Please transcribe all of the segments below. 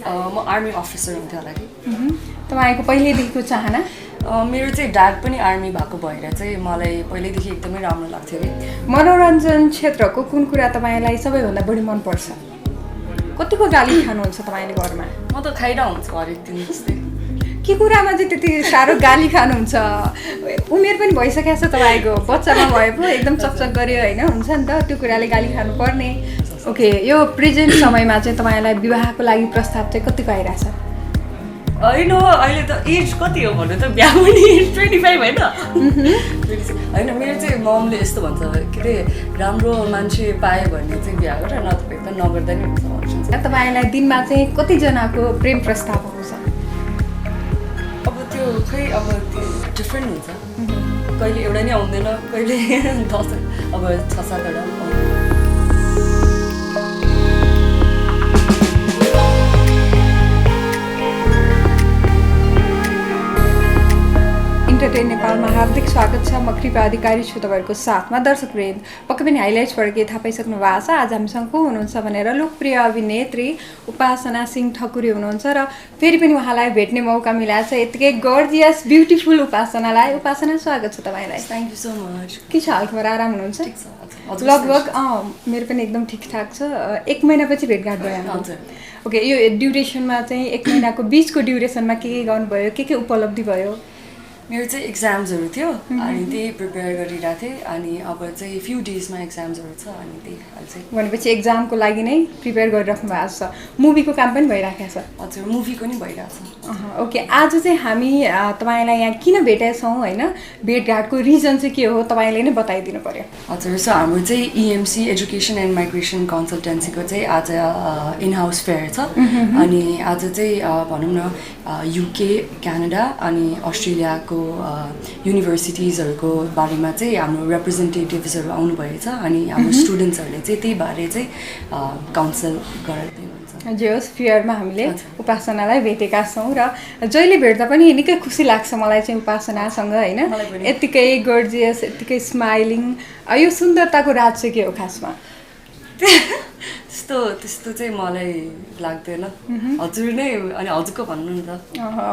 म army officer हुन्थेँ होला कि। तपाईँको पहिल्यैदेखिको चाहना? मेरो चाहिँ ड्याड पनि आर्मी भएको भएर चाहिँ मलाई पहिल्यैदेखि एकदमै राम्रो लाग्थ्यो कि। मनोरञ्जन क्षेत्रको कुन कुरा तपाईँलाई सबैभन्दा बढी मनपर्छ? कतिको गाली खानुहुन्छ तपाईँले घरमा? म त खाइरह हुन्छु हरेक दिन जस्तै। के कुरामा चाहिँ त्यति साह्रो गाली खानुहुन्छ? उमेर पनि भइसकेको छ तपाईँको, बच्चामा भए पो एकदम चकचक गऱ्यो होइन, हुन्छ नि त त्यो कुराले गाली खानुपर्ने। ओके, यो प्रेजेन्ट समयमा चाहिँ तपाईँलाई विवाहको लागि प्रस्ताव चाहिँ कतिको आइरहेछ? होइन, अहिले त एज कति हो भन्नु त, बिहा पनि 25 होइन। होइन, मेरो चाहिँ ममले यस्तो भन्छ के अरे राम्रो मान्छे पायो भने चाहिँ बिहा गर, नत्र त नगर्दा नि हुन्छ। तपाईँलाई दिनमा चाहिँ कतिजनाको प्रेम प्रस्ताव आउँछ? अब त्यो खै अब त्यो डिफ्रेन्ट हुन्छ, कहिले एउटा नि आउँदैन, कहिले 10 अब 6-7वटा आउँदैन। इन्टरटेन नेपालमा हार्दिक स्वागत छ। म कृपा अधिकारी छु तपाईँहरूको साथमा। दर्शकवृन्द, पक्कै पनि हाइलाइट्सबाट केही थाहा पाइसक्नु भएको छ। आज हामीसँग को हुनुहुन्छ भनेर लोकप्रिय अभिनेत्री उपासना सिंह ठकुरी हुनुहुन्छ र फेरि पनि उहाँलाई भेट्ने मौका मिलाएको छ। यतिकै गर्जियस ब्युटिफुल उपासनालाई। उपासना, स्वागत छ तपाईँलाई। Thank you so much. के छ हालखबर? आराम हुनुहुन्छ? लगभग मेरो पनि एकदम ठिकठाक छ। 1 महिनापछि भेटघाट भयो। ओके, यो ड्युरेसनमा चाहिँ 1 महिनाको बिचको ड्युरेसनमा के गर्नुभयो? के उपलब्धि भयो? मेरो चाहिँ इक्जाम्सहरू थियो अनि त्यही प्रिपेयर गरिरहेको थिएँ। अनि अब चाहिँ फ्यु डेजमा इक्जाम्सहरू छ अनि त्यही चाहिँ भनेपछि एक्जामको लागि नै प्रिपेयर गरिराख्नु भएको छ। मुभीको काम पनि भइरहेको छ? हजुर, मुभीको नि भइरहेको छ। ओके, आज चाहिँ हामी तपाईँलाई यहाँ किन भेटेछौँ होइन, भेटघाटको रिजन चाहिँ के हो तपाईँले नै बताइदिनु पर्यो। हजुर, सो हाम्रो चाहिँ EMC एजुकेसन एन्ड माइग्रेसन कन्सल्टेन्सीको चाहिँ आज इन हाउस फेयर छ। अनि आज चाहिँ भनौँ न UK, क्यानाडा अनि अस्ट्रेलियाको युनिभर्सिटिजहरूको बारेमा चाहिँ हाम्रो रिप्रेजेन्टेटिभ्सहरू आउनुभएछ। अनि हाम्रो स्टुडेन्ट्सहरूले चाहिँ त्यही बारे चाहिँ काउन्सिल गराइदिनुहुन्छ। जे होस्, फेयरमा हामीले उपासनालाई भेटेका छौँ र जहिले भेट्दा पनि निकै खुसी लाग्छ मलाई चाहिँ उपासनासँग होइन। यत्तिकै गर्जियस, यत्तिकै स्माइलिङ। यो सुन्दरताको राज चाहिँ के हो खासमा? त्यस्तो चाहिँ मलाई लाग्दैन। हजुर नै, अनि हजुरको भन्नु नि त।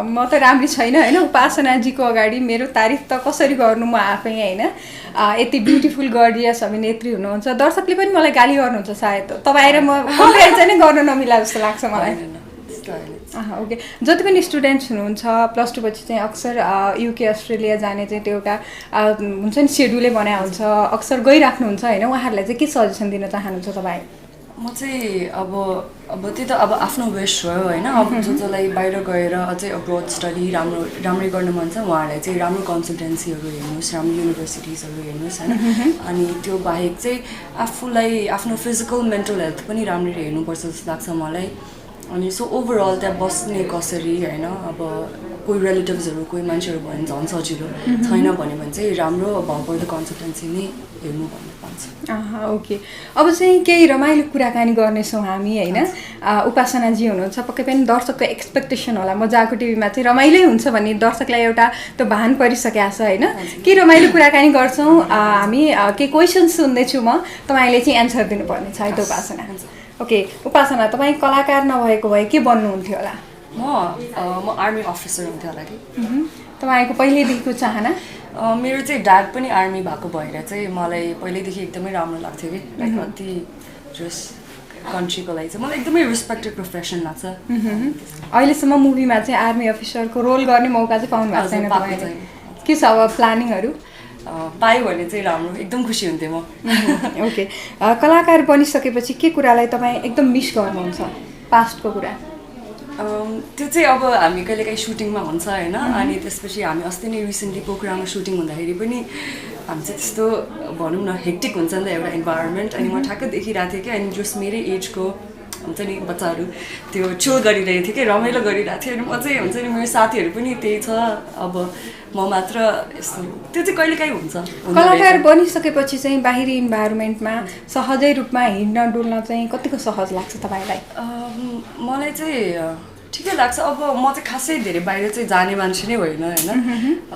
म त राम्री छैन होइन। उपासनाजीको अगाडि मेरो तारिफ त कसरी गर्नु म आफै होइन। यति ब्युटिफुल गर्जियस अभिनेत्री हुनुहुन्छ, दर्शकले पनि मलाई गाली गर्नुहुन्छ सायद। तपाईँ र म कम्पेरिजन नै गर्न नमिला जस्तो लाग्छ मलाई। ओके, जति पनि स्टुडेन्ट्स हुनुहुन्छ +2 पछि चाहिँ अक्सर UK, अस्ट्रेलिया जाने चाहिँ त्यो एउटा हुन्छ नि सेड्युलै बनाएको हुन्छ, अक्सर गइराख्नुहुन्छ होइन। उहाँहरूलाई चाहिँ के सजेसन दिन चाहनुहुन्छ तपाईँ? म चाहिँ अब त्यो त अब आफ्नो विस हो होइन। अब जसलाई बाहिर गएर अझै अब्रोड स्टडी राम्रै गर्न मन छ उहाँहरूलाई चाहिँ राम्रो कन्सल्टेन्सीहरू हेर्नुहोस्, राम्रो युनिभर्सिटिजहरू हेर्नुहोस् होइन। अनि त्यो बाहेक चाहिँ आफूलाई आफ्नो फिजिकल मेन्टल हेल्थ पनि राम्ररी हेर्नुपर्छ जस्तो लाग्छ मलाई। अनि सो ओभरअल त्यहाँ बस्ने कसरी होइन, अब कोही रिलेटिभ्सहरू कोही मान्छेहरू भयो भने झन् सजिलो, छैन भने चाहिँ राम्रो भरपर्दो कन्सल्टेन्सी नै हेर्नु भन्नु पाउँछ। ओके, अब चाहिँ केही रमाइलो कुराकानी गर्नेछौँ हामी होइन। उपासनाजी हुनुहुन्छ, पक्कै पनि दर्शकको एक्सपेक्टेसन होला म जाको टिभीमा चाहिँ रमाइलै हुन्छ भन्ने दर्शकलाई एउटा त्यो भान परिसकेको छ होइन। के रमाइलो कुराकानी गर्छौँ हामी। केही क्वेसन्स सुन्दैछु म, तपाईँले चाहिँ एन्सर दिनुपर्ने छ है त उपासना। ओके, उपासना, तपाईँ कलाकार नभएको भए के बन्नुहुन्थ्यो होला? म आर्मी अफिसर हुन्थेँ होला कि। तपाईँको पहिल्यैदेखिको चाहना? मेरो चाहिँ ड्याड पनि आर्मी भएको भएर चाहिँ मलाई पहिल्यैदेखि एकदमै राम्रो लाग्थ्यो कि। लाइक कति जस कन्ट्रीको लागि चाहिँ मलाई एकदमै रेस्पेक्टेड प्रोफेसन लाग्छ। अहिलेसम्म मुभीमा चाहिँ आर्मी अफिसरको रोल गर्ने मौका चाहिँ पाउनु भएको छैन तपाईँले? के छ अब प्लानिङहरू? पायो भने चाहिँ राम्रो, एकदम खुसी हुन्थेँ म। ओके, कलाकार बनिसकेपछि के कुरालाई तपाईँ एकदम मिस गर्नुहुन्छ पास्टको कुरा? त्यो चाहिँ अब हामी कहिलेकाहीँ सुटिङमा हुन्छ होइन। अनि त्यसपछि हामी अस्ति नै रिसेन्टली पोखरामा सुटिङ हुँदाखेरि पनि हामी चाहिँ त्यस्तो भनौँ न हेक्टिक हुन्छ नि त एउटा इन्भाइरोमेन्ट। अनि म ठ्याक्क देखिरहेको थिएँ कि अनि जस मेरै एजको हुन्छ नि बच्चाहरू त्यो चिल गरिरहेको थियो कि, रमाइलो गरिरहेको थियो। अनि म चाहिँ हुन्छ नि मेरो साथीहरू पनि त्यही छ, अब म मात्र यस्तो। त्यो चाहिँ कहिलेकाहीँ हुन्छ। कलाकार बनिसकेपछि चाहिँ बाहिरी इन्भाइरोमेन्टमा सहजै रूपमा हिँड्न डुल्न चाहिँ कतिको सहज लाग्छ तपाईँलाई? मलाई चाहिँ ठिकै लाग्छ अब म चाहिँ खासै धेरै बाहिर चाहिँ जाने मान्छे नै होइन होइन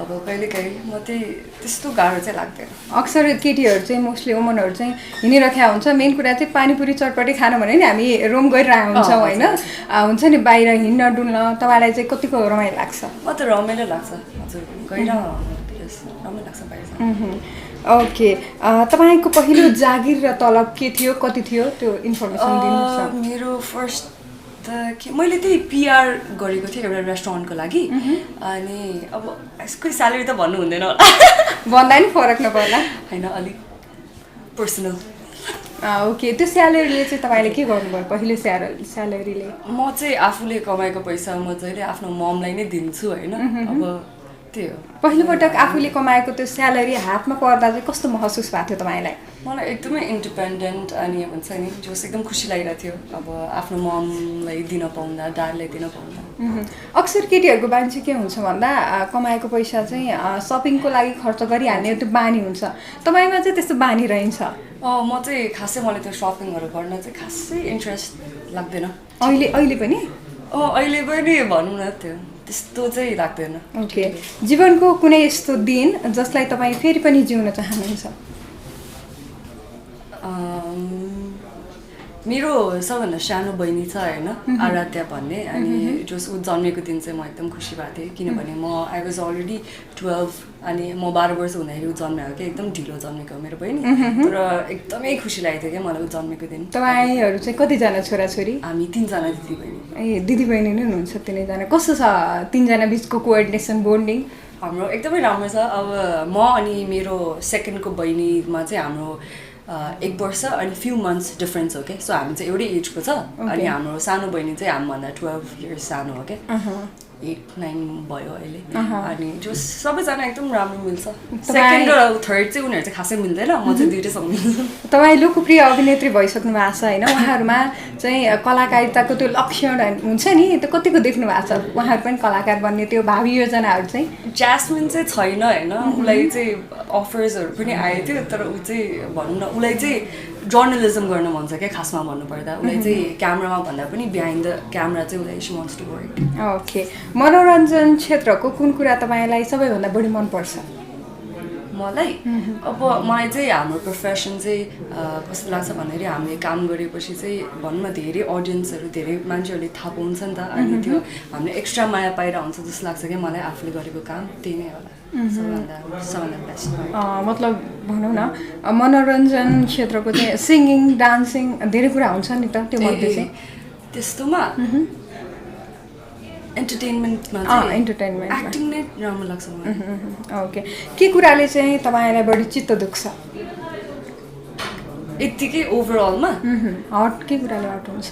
अब कहिलेकाहीँ म चाहिँ त्यस्तो गाह्रो चाहिँ लाग्दैन अक्सर केटीहरू चाहिँ मोस्टली वुमनहरू चाहिँ हिँडिराखेका हुन्छ मेन कुरा चाहिँ पानीपुरी चटपटी खानु भने नि हामी रोम गरिरहेको हुन्छौँ होइन हुन्छ नि बाहिर हिँड्न डुल्न तपाईँलाई चाहिँ कतिको रमाइलो लाग्छ म त रमाइलो लाग्छ हजुर रमाइलो लाग्छ बाहिर ओके तपाईँको पहिलो जागिर र तलब के थियो कति थियो त्यो इन्फर्मेसन दिनुहोस् मेरो फर्स्ट त के मैले त्यही पिआर गरेको थिएँ एउटा रेस्टुरेन्टको लागि अनि अब यसको स्यालेरी त भन्नु हुँदैन होला भन्दा नि फरक नपर्ला होइन अलिक पर्सनल ओके त्यो स्यालेरीले चाहिँ तपाईँले के गर्नुभयो पहिलो स्यालेरीले म चाहिँ आफूले कमाएको पैसा म जहिले आफ्नो ममलाई नै दिन्छु होइन अब त्यही हो पहिलोपटक आफूले कमाएको त्यो स्यालेरी हातमा पर्दा चाहिँ कस्तो महसुस भएको थियो तपाईँलाई मलाई एकदमै इन्डिपेन्डेन्ट अनि हुन्छ नि जोस एकदम खुसी लागिरहेको थियो अब आफ्नो ममलाई दिन पाउँदा ड्याडलाई दिन पाउँदा अक्सर केटीहरूको बानी चाहिँ के हुन्छ भन्दा कमाएको पैसा चाहिँ सपिङको लागि खर्च गरिहाल्ने त्यो बानी हुन्छ तपाईँमा चाहिँ त्यस्तो बानी रहन्छ म चाहिँ खासै मलाई त्यो सपिङहरू गर्न चाहिँ खासै इन्ट्रेस्ट लाग्दैन अहिले पनि अहिले पनि भनौँ न त्यो त्यस्तो चाहिँ लाग्दैन ओके जीवनको कुनै यस्तो दिन जसलाई तपाईँ फेरि पनि जिउन चाहनुहुन्छ मेरो सबभन्दा सानो बहिनी छ होइन आराध्या भन्ने अनि जस ऊ जन्मेको दिन चाहिँ म एकदम खुसी भएको थिएँ किनभने म आई वाज अलरेडी 12 अनि म 12 वर्ष हुँदाखेरि ऊ जन्मेको क्या एकदम ढिलो जन्मेको मेरो बहिनी तर एकदमै खुसी लागेको थियो क्या मलाई ऊ जन्मेको दिन तपाईँहरू चाहिँ कतिजना छोराछोरी हामी 3 जना दिदी बहिनी ए दिदी बहिनी नै हुनुहुन्छ तिनैजना कस्तो छ 3 जना बिचको कोअर्डिनेसन बोन्डिङ हाम्रो एकदमै राम्रो छ अब म अनि मेरो सेकेन्डको बहिनीमा चाहिँ हाम्रो 1 वर्ष अनि फ्यु मन्थ्स डिफ्रेन्स हो क्या सो हामी चाहिँ एउटै एजको छ अनि हाम्रो सानो बहिनी चाहिँ हामीभन्दा 12 इयर्स सानो हो क्या 8-9 भयो अहिले अनि जो सबैजना एकदम राम्रो मिल्छ सेकेन्ड र थर्ड चाहिँ उनीहरू चाहिँ खासै मिल्दैन म चाहिँ दुइटैसँग मिल्छु तपाईँ लोकप्रिय अभिनेत्री भइसक्नु भएको छ होइन उहाँहरूमा चाहिँ कलाकारिताको त्यो लक्षण हुन्छ नि त्यो कतिको देख्नु भएको छ उहाँहरू पनि कलाकार बन्ने त्यो भावी योजनाहरू चाहिँ ज्यास्मिन चाहिँ छैन होइन उसलाई चाहिँ अफर्सहरू पनि आएको थियो तर ऊ चाहिँ भनौँ न उसलाई चाहिँ जर्नलिजम गर्न मन छ क्या खासमा भन्नुपर्दा उसलाई चाहिँ क्यामरामा भन्दा पनि बिहाइन्ड द क्यामरा चाहिँ उसलाई she wants to work okay मनोरञ्जन क्षेत्रको कुन कुरा तपाईँलाई सबैभन्दा बढी मनपर्छ मलाई अब मलाई चाहिँ हाम्रो प्रोफेसन चाहिँ कस्तो लाग्छ भन्दाखेरि हामीले काम गरेपछि चाहिँ भनौँ न धेरै अडियन्सहरू धेरै मान्छेहरूले थाहा पाउँछ नि त अनि त्यो हामीले एक्स्ट्रा माया पाइरहेको हुन्छ जस्तो लाग्छ क्या मलाई आफूले गरेको काम त्यही नै होला सबैभन्दा बेस्ट मतलब भनौँ न मनोरञ्जन क्षेत्रको चाहिँ सिङ्गिङ डान्सिङ धेरै कुरा हुन्छ नि त त्यो मध्ये चाहिँ त्यस्तोमा इन्टरटेनमेन्टमा इन्टरटेनमेन्ट एक्टिङ नै राम्रो लाग्छ मलाई ओके के कुराले चाहिँ तपाईँलाई बढी चित्त दुख्छ यत्तिकै ओभरअलमा हट के कुराले हट हुन्छ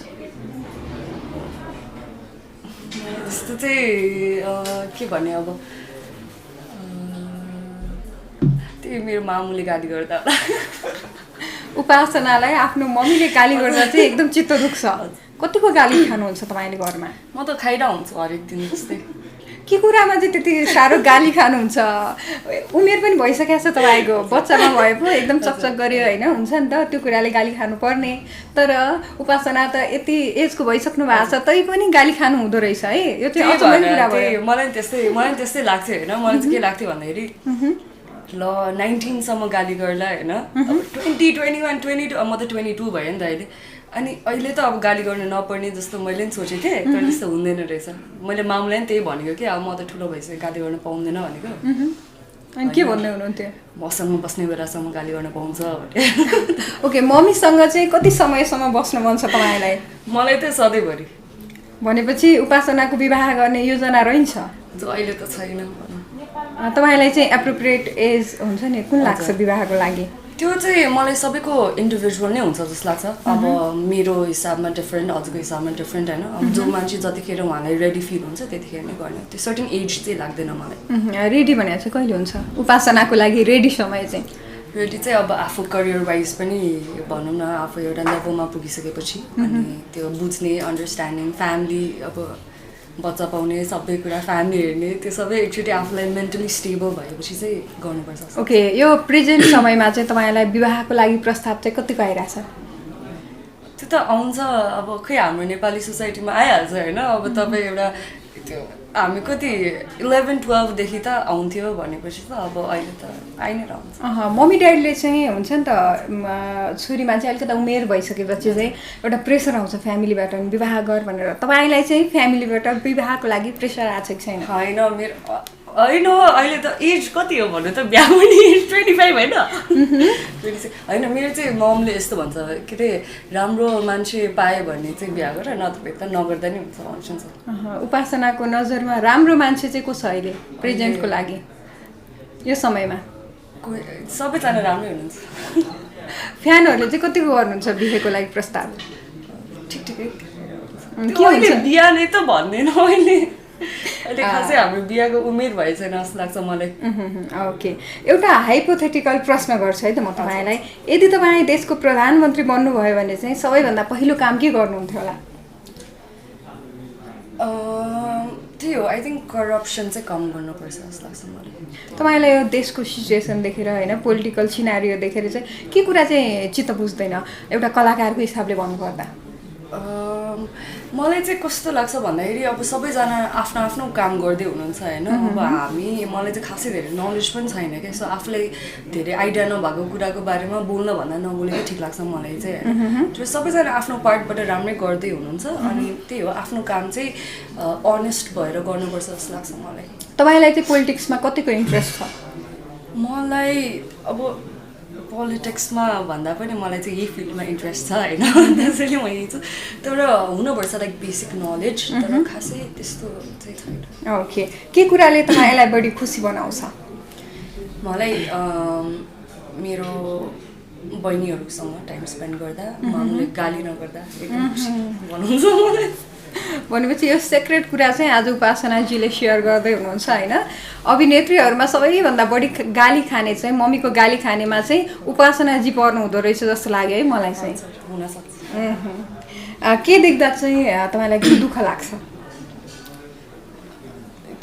त्यस्तो चाहिँ के भन्ने अब त्यही मेरो मामुले गाली गर्दा उपासनालाई आफ्नो मम्मीले गाली गर्दा चाहिँ एकदम चित्त दुख्छ कतिको गाली खानुहुन्छ तपाईँले घरमा म त खाइरहेको हुन्छु हरेक दिन जस्तै के कुरामा चाहिँ त्यति साह्रो गाली खानुहुन्छ उमेर पनि भइसकेको छ तपाईँको बच्चामा भए पो एकदम चकचक गऱ्यो होइन हुन्छ नि त त्यो कुराले गाली खानुपर्ने तर उपासना त यति एजको भइसक्नु भएको छ तै पनि गाली खानु हुँदो रहेछ है यो चाहिँ अचम्मको कुरा भयो मलाई त्यस्तै लाग्थ्यो होइन मलाई चाहिँ के लाग्थ्यो भन्दाखेरि ल 19 सम्म गाली गर्ला होइन 20, 21, 22 म त 22 भयो नि त अहिले अनि अहिले त अब गाली गर्नु नपर्ने जस्तो मैले पनि सोचेको थिएँ तर त्यस्तो हुँदैन रहेछ मैले मामुलाई पनि त्यही भनेको कि अब म त ठुलो भइसक्यो गाली गर्न पाउँदैन भनेको अनि के भन्दै हुनुहुन्थ्यो मसँग बस्ने बेलासम्म गाली गर्न पाउँछ ओके मम्मीसँग चाहिँ कति समयसम्म बस्न मन छ तपाईँलाई मलाई त सधैँभरि भनेपछि उपासनाको विवाह गर्ने योजना रहन्छ अहिले त छैन तपाईँलाई चाहिँ एप्रोप्रिएट एज हुन्छ नि कुन लाग्छ विवाहको लागि त्यो चाहिँ मलाई सबैको इन्डिभिजुअल नै हुन्छ जस्तो लाग्छ अब मेरो हिसाबमा डिफ्रेन्ट अरूको हिसाबमा डिफ्रेन्ट होइन अब जो मान्छे जतिखेर उहाँलाई रेडी फिल हुन्छ त्यतिखेर नै गर्ने त्यो सर्टेन एज चाहिँ लाग्दैन मलाई रेडी भने चाहिँ कहिले हुन्छ उपासनाको लागि रेडी समय चाहिँ रेडी चाहिँ अब आफू करियर वाइज पनि भनौँ न आफू एउटा लेभलमा पुगिसकेपछि अनि त्यो बुझ्ने अन्डरस्ट्यान्डिङ फ्यामिली अब बच्चा पाउने सबै कुरा फ्यामिली हेर्ने त्यो सबै एकचोटि आफूलाई मेन्टली स्टेबल भएपछि चाहिँ गर्नुपर्छ ओके यो प्रेजेन्ट समयमा चाहिँ तपाईँलाई विवाहको लागि प्रस्ताव चाहिँ कतिको आइरहेछ त्यो त आउँछ अब खै हाम्रो नेपाली सोसाइटीमा आइहाल्छ होइन अब तपाईँ एउटा त्यो हामी कति 11-12देखि त आउँथ्यो भनेपछि त अब अहिले त आइ नै रहन्छ मम्मी ड्याडीले चाहिँ हुन्छ नि त छोरी मान्छे अलिकति उमेर भइसकेपछि चाहिँ एउटा प्रेसर आउँछ फ्यामिलीबाट विवाह गर भनेर तपाईँलाई चाहिँ फ्यामिलीबाट विवाहको लागि प्रेसर आएको छ कि छैन होइन मेरो होइन अहिले त एज कति हो भन्नु त बिहा पनि 25 होइन 26 होइन मेरो चाहिँ ममले यस्तो भन्छ के अरे राम्रो मान्छे पायो भने चाहिँ बिहा गर नत्र त नगर्दा नि हुन्छ भन्छ उपासनाको नजरमा राम्रो मान्छे चाहिँ को छ अहिले प्रेजेन्टको लागि यो समयमा सबैजना राम्रै हुनुहुन्छ फ्यानहरूले चाहिँ कतिको गर्नुहुन्छ बिहेको लागि प्रस्ताव ठिक ठिकै के हुन्छ बिहा नै त भन्दैन अहिले अहिले खासै हाम्रो बिहाको उमेर भए छैन जस्तो लाग्छ मलाई ओके एउटा हाइपोथेटिकल प्रश्न गर्छु है त म तपाईँलाई यदि तपाईँ देशको प्रधानमन्त्री बन्नुभयो भने चाहिँ सबैभन्दा पहिलो काम के गर्नुहुन्थ्यो होला त्यही हो आई थिङ्क करप्सन चाहिँ कम गर्नुपर्छ जस्तो लाग्छ मलाई तपाईँलाई यो देशको सिचुएसन देखेर होइन पोलिटिकल सिनारियो देखेर चाहिँ के कुरा चाहिँ चित्त बुझ्दैन एउटा कलाकारको हिसाबले भन्नुपर्दा मलाई चाहिँ कस्तो लाग्छ भन्दाखेरि अब सबैजना आफ्नो आफ्नो काम गर्दै हुनुहुन्छ होइन अब मलाई चाहिँ खासै धेरै नलेज पनि छैन क्या सो आफूलाई धेरै आइडिया नभएको कुराको बारेमा बोल्न भन्दा नबोलेकै ठिक लाग्छ मलाई चाहिँ होइन सबैजना आफ्नो पार्टबाट राम्रै गर्दै हुनुहुन्छ अनि त्यही हो आफ्नो काम चाहिँ अनेस्ट भएर गर्नुपर्छ जस्तो लाग्छ मलाई तपाईँलाई चाहिँ पोलिटिक्समा कतिको इन्ट्रेस्ट छ मलाई अब पोलिटिक्समा भन्दा पनि मलाई चाहिँ यही फिल्डमा इन्ट्रेस्ट छ होइन त्यसैले म यही छु तर हुनुपर्छ लाइक बेसिक नलेज तर खासै त्यस्तो चाहिँ छैन ओके के कुराले तपाईँलाई बढी खुसी बनाउँछ मलाई मेरो बहिनीहरूसँग टाइम स्पेन्ड गर्दा मामुले गाली नगर्दा एकदम खुसी बनाउँछ मलाई भनेपछि यो सेक्रेट कुरा चाहिँ आज उपासनाजीले सेयर गर्दै हुनुहुन्छ होइन अभिनेत्रीहरूमा सबैभन्दा बढी गाली खाने चाहिँ मम्मीको गाली खानेमा चाहिँ उपासनाजी पर्नु हुँदो रहेछ जस्तो लाग्यो है मलाई चाहिँ हुनसक्छ के देख्दा चाहिँ तपाईँलाई दुःख लाग्छ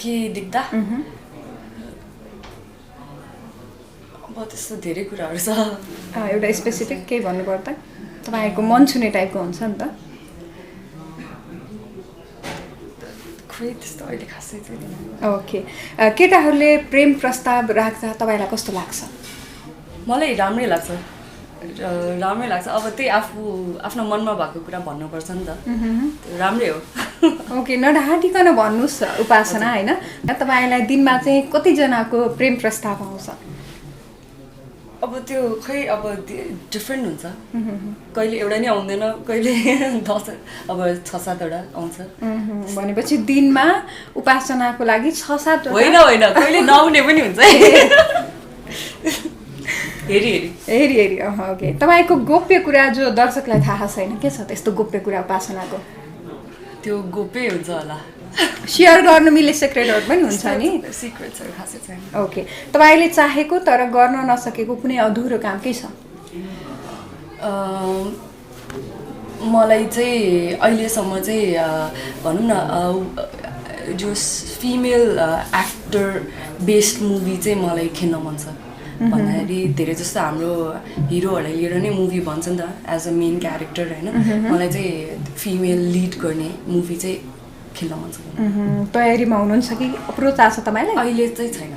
के देख्दा अब त्यस्तो धेरै कुराहरू छ एउटा स्पेसिफिक केही भन्नुपर्दा तपाईँको मन छुने टाइपको हुन्छ नि त ओके केटाहरूले प्रेम प्रस्ताव राख्दा तपाईँलाई कस्तो लाग्छ मलाई राम्रै लाग्छ अब त्यही आफ्नो मनमा भएको कुरा भन्नुपर्छ नि त राम्रै हो ओके नढाँटिकन भन्नुहोस् उपासना होइन तपाईँलाई दिनमा चाहिँ कतिजनाको प्रेम प्रस्ताव आउँछ अब त्यो खै अब डिफ्रेन्ट हुन्छ कहिले एउटा नि आउँदैन कहिले 10 अब 6-7वटा आउँछ भनेपछि दिनमा उपासनाको लागि 6-7 होइन कहिले नआउने पनि हुन्छ हेरी ओके तपाईँको गोप्य कुरा जो दर्शकलाई थाहा छैन के छ त्यस्तो गोप्य कुरा उपासनाको त्यो गोप्य हुन्छ होला सेयर गर्नु मिले सेक्रेटहरू पनि हुन्छ नि सिक्रेट्सहरू खासै छैन ओके तपाईँले चाहेको तर गर्न नसकेको कुनै अधुरो काम के छ मलाई चाहिँ अहिलेसम्म चाहिँ भनौँ न जो फिमेल एक्टर बेस्ड मुभी चाहिँ मलाई खेल्न मन छ भन्दाखेरि धेरै जस्तो हाम्रो हिरोहरूलाई लिएर नै मुभी भन्छ नि त एज अ मेन क्यारेक्टर होइन मलाई चाहिँ फिमेल लिड गर्ने मुभी चाहिँ खेल्न मन छ तयारीमा हुनुहुन्छ कि अप्रोच आएको छ तपाईँलाई अहिले चाहिँ छैन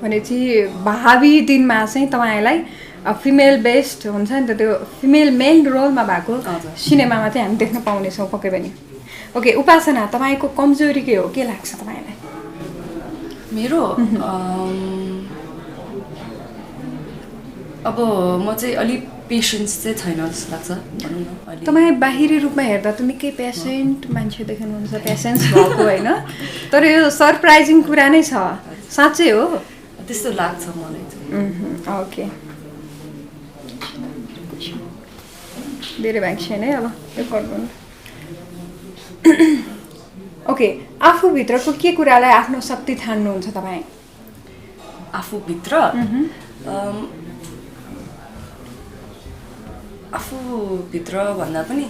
भनेपछि भावी दिनमा चाहिँ तपाईँलाई फिमेल बेस्ड हुन्छ नि त त्यो फिमेल मेन रोलमा भएको सिनेमामा चाहिँ हामी देख्न पाउनेछौँ पक्कै पनि ओके उपासना तपाईँको कमजोरी के हो के लाग्छ तपाईँलाई मेरो अब म चाहिँ अलिक पेसेन्स चाहिँ छैन जस्तो लाग्छ भनौँ न तपाईँ बाहिरी रूपमा हेर्दा त निकै पेसेन्ट मान्छे देख्नुहुन्छ पेसेन्स भएको होइन तर यो सरप्राइजिङ कुरा नै छ साँच्चै हो त्यस्तो लाग्छ मलाई ओके धेरै भएको छैन है अब रेकर्ड गर्नु ओके आफूभित्रको के कुरालाई आफ्नो शक्ति ठान्नुहुन्छ तपाईँ आफूभित्र आफूभित्र भन्दा पनि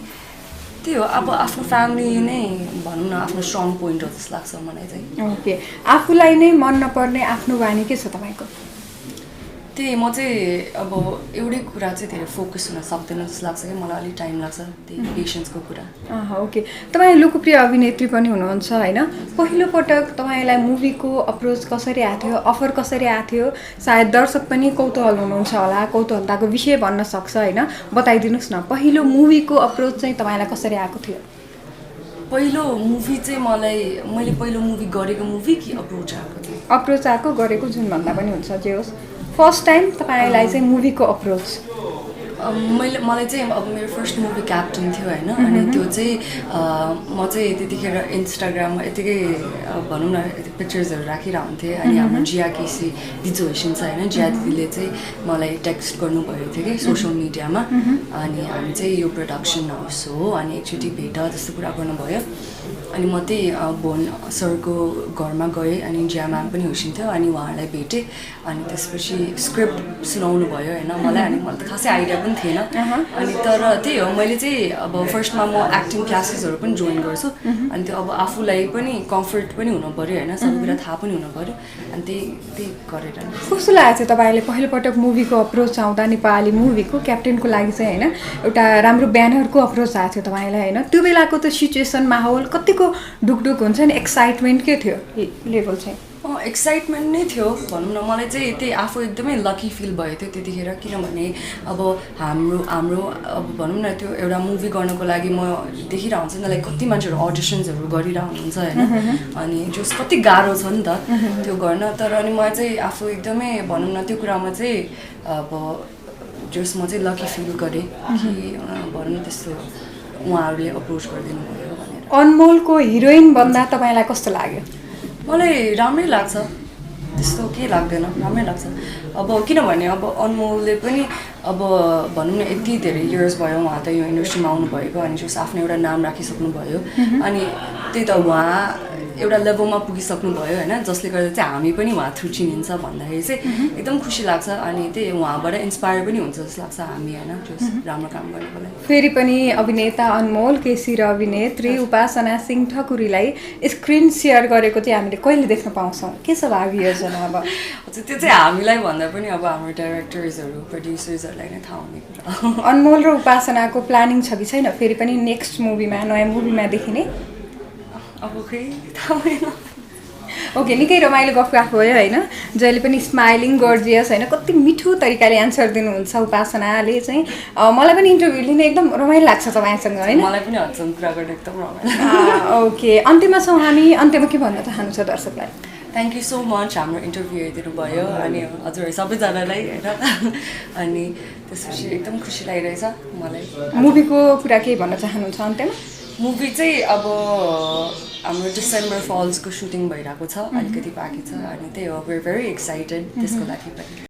त्यही हो अब आफ्नो फ्यामिली नै भनौँ न आफ्नो स्ट्रङ पोइन्ट हो जस्तो लाग्छ मलाई चाहिँ ओके आफूलाई नै मन नपर्ने आफ्नो बानी के छ तपाईँको त्यही म चाहिँ अब एउटै कुरा चाहिँ धेरै फोकस हुन सक्दैन जस्तो लाग्छ कि मलाई अलिक टाइम लाग्छ त्यही पेसेन्सको कुरा। ओके, तपाईँ लोकप्रिय अभिनेत्री पनि हुनुहुन्छ होइन? पहिलोपटक तपाईँलाई मुभीको अप्रोच कसरी आएको थियो, अफर कसरी आएको थियो? सायद दर्शक पनि कौतूहल हुनुहुन्छ होला, कौतूहलताको विषय भन्न सक्छ होइन? बताइदिनुहोस् न, पहिलो मुभीको अप्रोच चाहिँ तपाईँलाई कसरी आएको थियो? पहिलो मुभी चाहिँ मैले पहिलो मुभी गरेको मुभी कि अप्रोच आएको थियो? अप्रोच आएको गरेको जुन भन्दा पनि हुन्छ, जे होस् फर्स्ट टाइम तपाईँलाई चाहिँ मुभीको अप्रोच। मलाई चाहिँ अब मेरो फर्स्ट मुभी क्याप्टन थियो होइन, अनि त्यो चाहिँ म चाहिँ त्यतिखेर इन्स्टाग्राममा यतिकै भनौँ न पिक्चर्सहरू राखिरहन्थेँ। अनि हाम्रो जिया केसी दिजु हेसिन छ होइन, जिया दिदीले चाहिँ मलाई टेक्स्ट गर्नुभएको थियो कि सोसियल मिडियामा, अनि हामी चाहिँ यो प्रडक्सन हाउस हो अनि एकचोटि भेट जस्तो कुरा गर्नुभयो। अनि म त्यही भुवन सरको घरमा गएँ अनि जिया म्याम पनि हुसिन्थ्यो अनि उहाँहरूलाई भेटेँ। अनि त्यसपछि स्क्रिप्ट सुनाउनु भयो होइन मलाई, अनि मलाई त खासै आइडिया पनि थिएन। अनि तर त्यही हो, मैले चाहिँ अब फर्स्टमा म एक्टिङ क्लासेसहरू पनि जोइन गर्छु, अनि त्यो अब आफूलाई पनि कम्फर्ट पनि हुनु पऱ्यो होइन, सबै कुरा थाहा पनि हुनु पऱ्यो, अनि त्यही गरेर। कस्तो लागेको थियो तपाईँले पहिलोपटक मुभीको अप्रोच आउँदा? नेपाली मुभीको क्याप्टेनको लागि चाहिँ होइन एउटा राम्रो ब्यानरको अप्रोच आएको थियो तपाईँलाई होइन? त्यो बेलाको त सिचुएसन माहौल कतिको ढुकढुक हुन्छ नि, एक्साइटमेन्ट के थियो लेभल चाहिँ? एक्साइटमेन्ट नै थियो भनौँ न। मलाई चाहिँ त्यही आफू एकदमै लकी फिल भएको थियो त्यतिखेर, किनभने अब हाम्रो अब भनौँ न त्यो एउटा मुभी गर्नको लागि म देखिरहेको हुन्छु नि, लाइक कति मान्छेहरू अडिसन्सहरू गरिरहेको हुनुहुन्छ होइन, अनि जस कति गाह्रो छ नि त त्यो गर्न। तर अनि म चाहिँ आफू एकदमै भनौँ न त्यो कुरामा चाहिँ अब जस म चाहिँ लकी फिल गरेँ कि भनौँ न त्यस्तो उहाँहरूले अप्रोच गरिदिनु भयो भनेर। अनमोलको हिरोइन भन्दा तपाईँलाई कस्तो लाग्यो? मलाई राम्रै लाग्छ, त्यस्तो केही लाग्दैन, राम्रै लाग्छ। अब किनभने अब अनमोलले पनि अब भनौँ न यति धेरै इयर्स भयो उहाँ त यो इन्डस्ट्रीमा आउनुभएको, अनि जस आफ्नो एउटा नाम राखिसक्नु भयो, अनि त्यही त उहाँ एउटा लेभलमा पुगिसक्नु भयो होइन, जसले गर्दा चाहिँ हामी पनि उहाँ थ्रु चिनिन्छ भन्दाखेरि चाहिँ एकदम खुसी लाग्छ। अनि त्यही उहाँबाट इन्सपायर पनि हुन्छ जस्तो लाग्छ हामी होइन, राम्रो काम गर्नको लागि। फेरि पनि अभिनेता अनमोल केसी र अभिनेत्री उपासना सिंह ठकुरीलाई स्क्रिन सेयर गरेको चाहिँ हामीले कहिले देख्न पाउँछौँ? के छ भावी योजना? अब त्यो चाहिँ हामीलाई भन्दा पनि अब हाम्रो डाइरेक्टर्सहरू प्रड्युसर्सहरूलाई नै थाहा हुने कुरा। अनमोल र उपासनाको प्लानिङ छ कि छैन फेरि पनि नेक्स्ट मुभीमा, नयाँ मुभीमा देखिने? अब खै थाहा भएन। ओके, निकै रमाइलो गफ भयो होइन, जहिले पनि स्माइलिङ गर्जियस होइन, कति मिठो तरिकाले एन्सर दिनुहुन्छ उपासनाले चाहिँ। मलाई पनि इन्टरभ्यू लिन एकदम रमाइलो लाग्छ तपाईँसँग होइन? मलाई पनि हदसम्म कुरा गर्न एकदम रमाइलो। ओके, अन्त्यमा छौँ हामी, अन्त्यमा के भन्न चाहनुहुन्छ दर्शकलाई? थ्याङ्क यू सो मच हाम्रो इन्टरभ्यू हेरिदिनु भयो, अनि हजुर सबैजनालाई होइन, अनि त्यसपछि एकदम खुसी लागिरहेछ मलाई। मुभीको कुरा केही भन्न चाहनुहुन्छ अन्त्यमा? मुभी चाहिँ अब हाम्रो डिसेम्बर फल्सको सुटिङ भइरहेको छ, अलिकति बाँकी छ, अनि त्यही हो, वेयर भेरी एक्साइटेड त्यसको लागि पनि।